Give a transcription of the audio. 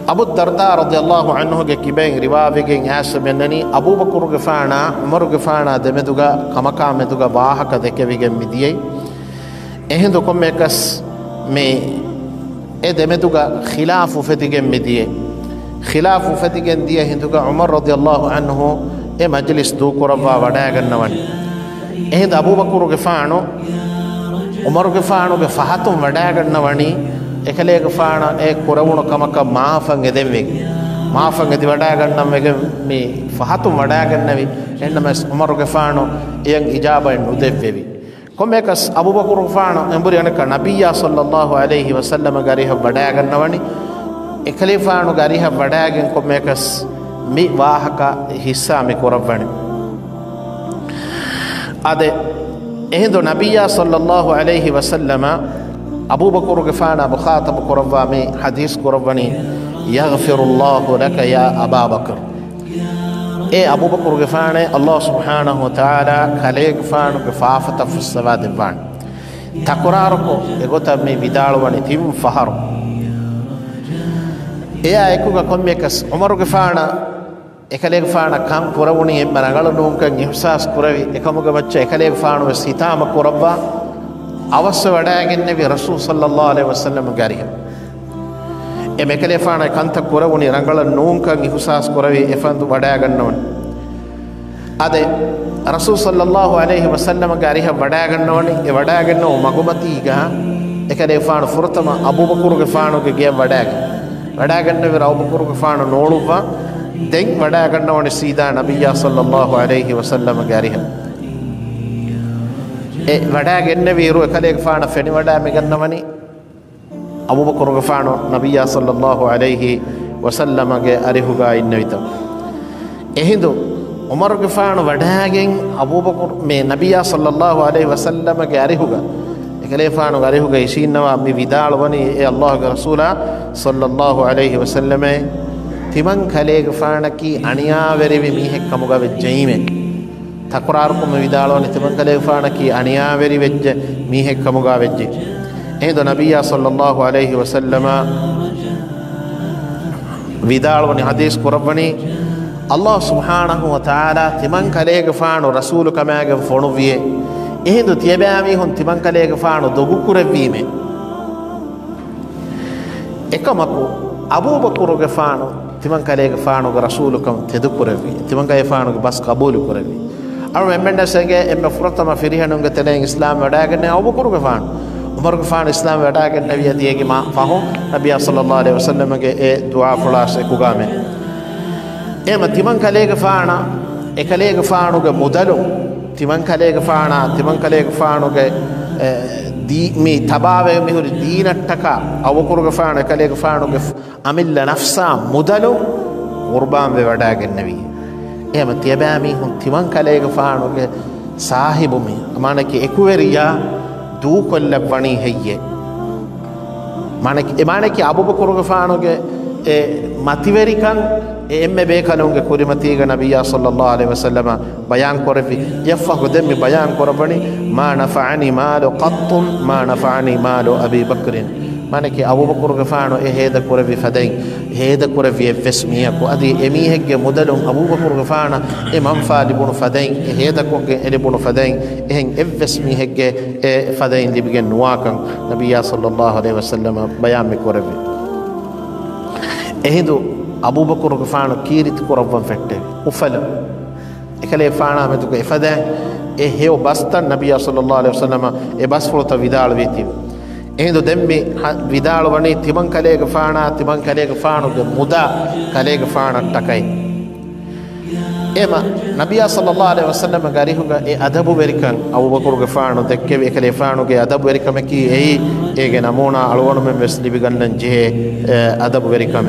أبو الدرداء رضي الله عنه كبين رواية عاصم أنني أبو بكر غفانا عمر غفانا دمدوغا كمكا مدوغا واهك ذكبيغا مديي إهندو كمكس مي دمدوغا خلاف فتيغا مديي خلاف فتيغا دي هندوغا عمر رضي الله عنه مجلس دو كربا وڈاگنوان إهند أبو بكر غفانو عمر غفانو بفحتم وڈاگنواني එකලේ ගෆාන ඒ කරවුණු කමක මාෆන් එදෙම්වෙ මාෆන් එදි වඩා ගන්නම් එක මේ ෆහතු වඩා ගන්නවි එන්නම උමර් ගෆානෝ එයන් ඉජාබෙන් උදෙව්වෙවි කොමෙකස් අබූ බකර් ගෆානෝ එම්බුරි අනක නබියා සල්ලල්ලාහු අලයිහි වසල්ලම ගරිහ වඩා ගන්නවනි එකලේ ෆානෝ ගරිහ වඩාගෙන් කොමෙකස් මේ වාහක හිස්සා මේ කරවණි අද එහෙදෝ නබියා සල්ලල්ලාහු අලයිහි වසල්ලම أبو بكر غفانا بخاطب قربامي حديث قرباني يغفر الله لك يا أبا بكر أبو بكر غفانا الله سبحانه وتعالى خلي غفان غفافة في السواد الوان تقراركو يقول مي بدالواني تيم فهر أيكو كميكس عمر غفانا خلي غفانا كان قربوني مرغلو نونكن يحساس قربي اكمغ بچا خلي غفانا وسيتام قربا අවශ්‍ය වඩාගෙන්නවි රසූල් සල්ලල්ලාහු අලයිහි වසල්ලම ගාරිය එමෙකලේෆාන කන්ත කරවුනි රංගල නෝංකන් ඉහුසාස් කරවි එෆන්දු වඩා ගන්නවන අද රසූල් සල්ලල්ලාහු අලයිහි වසල්ලම ගාරිය වඩා ගන්නවනි ඒ වඩා ගන්නව මගමතිග එකලේෆාන ෆුරතම අබූ බකර් ගෆානුගේ ගිය වඩා ගන්නවි අබූ බකර් ගෆාන නෝළුවා දෙන් වඩා ගන්නවනි සීදා නබියා සල්ලල්ලාහු අලයිහි වසල්ලම ගාරිය වඩා ගෙන්නවි රු එකලේ ගෆාන ෆෙනි වඩා මෙගන්නවනි අබූ බකර් ගෆාන නබියා සල්ලල්ලාහු අලයිහි වසල්ලමගේ අරිහුගා ඉන්නවිත එහිඳු උමර් ගෆාන වඩාගෙන් අබූ බකර් මේ නබියා සල්ලල්ලාහු අලයිහි වසල්ලමගේ අරිහුගා එකලේ ෆාන අරිහුගා ඉසින්නවා මේ විදාලවනි ඒ අල්ලාහ්ගේ රසූලා සල්ලල්ලාහු අලයිහි වසල්ලමේ තිමන් කලේ ගෆාන කි අනියාවරෙවි මීහෙක්කමුගා වෙජ්ජීමේ තකුරාරුකම විදාලවන තිමන් කලේ ගෆාන කි අනියාවරි වෙජ්ජ මීහෙක්කමුගා වෙජ්ජි එහෙද නබියා සල්ලල්ලාහු අලයිහි වසල්ලම විදාලවනි හදීස් කුරබනි අල්ලාහ් සුබ්හානහු වතාලා තිමන් කලේ ගෆාන රසූල් කමාගේ ෆොණු වියේ එහෙද තියබෑමි හොන් තිමන් කලේ ගෆාන දොගු කුරවීමේ එකමකු අබූ බකර් ගෆාන තිමන් කලේ ගෆාන රසූල්කම් තෙදු කුරවි තිමන් කලේ ගෆාන බස් කබූල් කුරවි අර මෙම්බෙන්ඩසගේ එම්බ ෆුරතම ෆිරිහනුගේ තලෙන් ඉස්ලාම් වඩාගෙන අබූ බකර් ගෆාන උමර් ගෆාන ඉස්ලාම් වඩාගෙන නබිය දියගේ මා ෆහු නබිය සල්ලල්ලාහු අලයිහි වසල්ලමගේ ඒ දුආ ෆලාස් කුගාමේ එම තිමන් කලේ ගෆාන එකලේ ගෆානුගේ මුදලු තිමන් කලේ ගෆානුගේ මේ තබාවේ මිහුරි දීනට්ටක අබූ බකර් ගෆාන කලේ ගෆානුගේ අමිල්ල නෆ්සා මුදලු කුර්බාන් වේ වඩාගෙන නබි එහෙම තියබෑමි හුන් තිමන් කලේ ගෆානුගේ සාහිබුමි අමානකි එකුවරියා දූ කොල්ලවණි හෙయ్యේ මානකි අබූ බකර් ගෆානුගේ මතිවරිකන් එම්මෙ බේකනුගේ කුරිමතිග නබියා සල්ලල්ලාහු අලයිහි වසල්ලම බයන් කරවි යෆහු දෙමි බයන් කරවණි මා නෆعني මාලු ඛත්තුන් මා නෆعني මාලු අබී බක්රින් මානකි අබූ බකර් ගෆාන හේද කරවි ෆදෙන් හේද කරවි ෆස්මියකු අදී එමීහෙක්ගේ මුදලුන් අබූ බකර් ගෆාන මන් ෆාලිබුන ෆදෙන් හේද කොගේ එලිබුන ෆදෙන් එහෙන් එෆස්මිහෙක්ගේ ෆදෙන් ලිබිගෙන් නුවාකන් නබියා සල්ලල්ලාහු අලයිහි වසල්ලම බයන් කරවි එහෙදු අබූ බකර් ගෆාන කීරිත කරවන් ෆෙට්ටේ උෆල එකලේ ෆානා මෙතුක එෆදෙන් හේව බස්තන් නබියා සල්ලල්ලාහු අලයිහි වසල්ලම බස් ෆොත විදාල වේති එහෙදු දෙම්මි විදාල වනේ තිමන් කලේ ගෆානුගේ මුදා කලේ ගෆානට්ටකයි එම නබියා සල්ලල්ලාහු අලයිහි වසල්ලම ගරිහුගා අදබු වෙරිකන් අබූ බකර් ගෆාන දෙක්කේ එකලේ ෆානුගේ අදබු වෙරිකම කී ඒගේ නමෝනා අලවණ මෙ වෙස් ලිබි ගන්නන් ජේ අදබු වෙරිකම